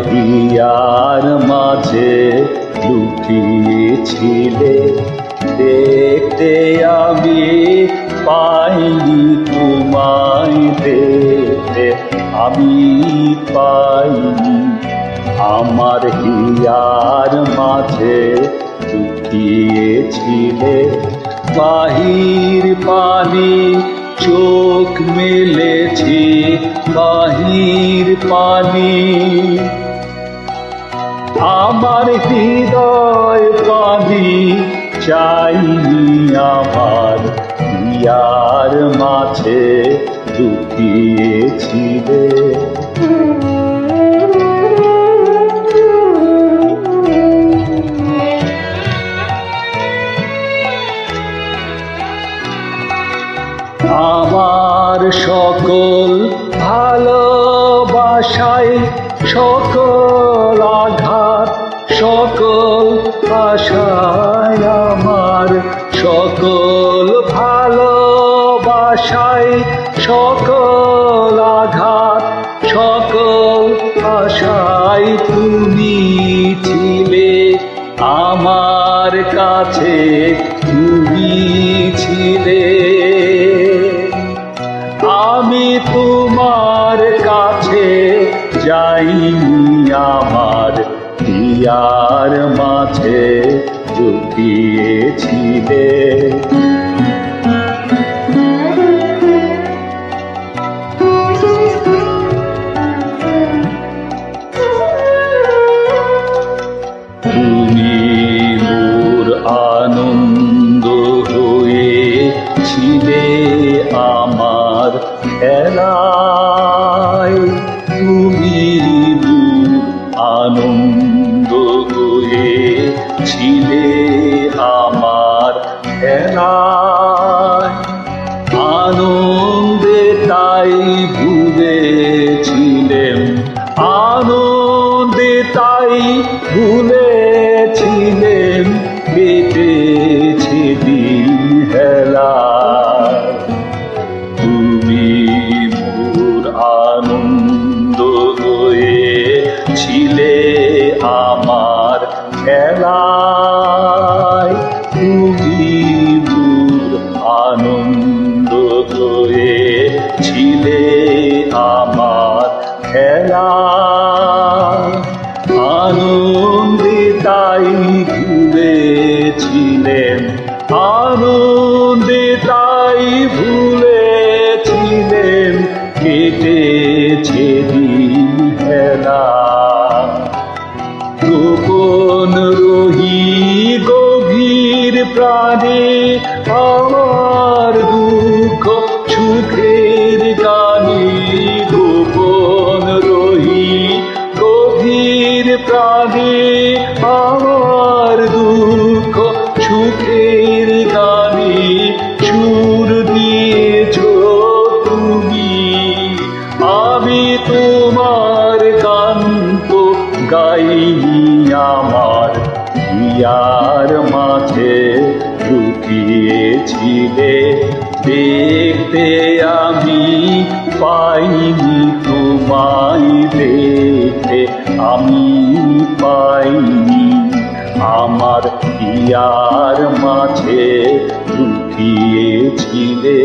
Here মাঝে লুকিয়েছিলে, দেখতে আমি পাইনি তোমায়, দেখতে আমি পাইনি। আমার হিয়ার মাঝে লুকিয়েছিলে, বাহির পানি চোখ মেলেছি, বাহির পানি। আমার হৃদয় পানি চাইনি, আমার হিয়ার মাঝে লুকিয়েছিলে। আমার সকল ভালোবাসায় সকল আঘাত, সকল আশায়, আমার সকল ভালোবাসায় সকল আঘাত, সকল আশায় তুমি ছিলে আমার কাছে, তুমি ছিলে। আমি তোমার কাছে যাইনি, আমার হিয়ার মাঝে লুকিয়েছিলে। তুমি মোর আনন্দ হয়েছিলে আমার খেলায়, তুমি মোর আনন্দ হয়েছিলে আমার খেলায়। আনন্দে তাই ভুলেছিলেন, আনন্দে তাই ভুলেছিলেন, কেটেছে দিন হেলায়। তুমি মোর আনন্দ হয়েছিলে আমার খেলায়, তুমি মোর আনন্দ হয়েছিলে আমার খেলায়। আনন্দে তাই ভুলেছিলেন, আনন্দে তাই ভুলেছিলেন, কেটেছে দিন হেলা। গোপন রহি গভীর প্রাণে আমার দুঃখ সুখের গানে, গোপন রহি গভীর প্রাণে আমার দুঃখ সুখের গানে, সুর দিয়েছ তুমি। আমি তোমার গান তো গাইনি, আমার হিয়ার মাঝে লুকিয়েছিলে, দেখতে আমি পাইনি তোমায়, দেখতে আমি পাইনি। আমার হিয়ার মাঝে লুকিয়েছিলে।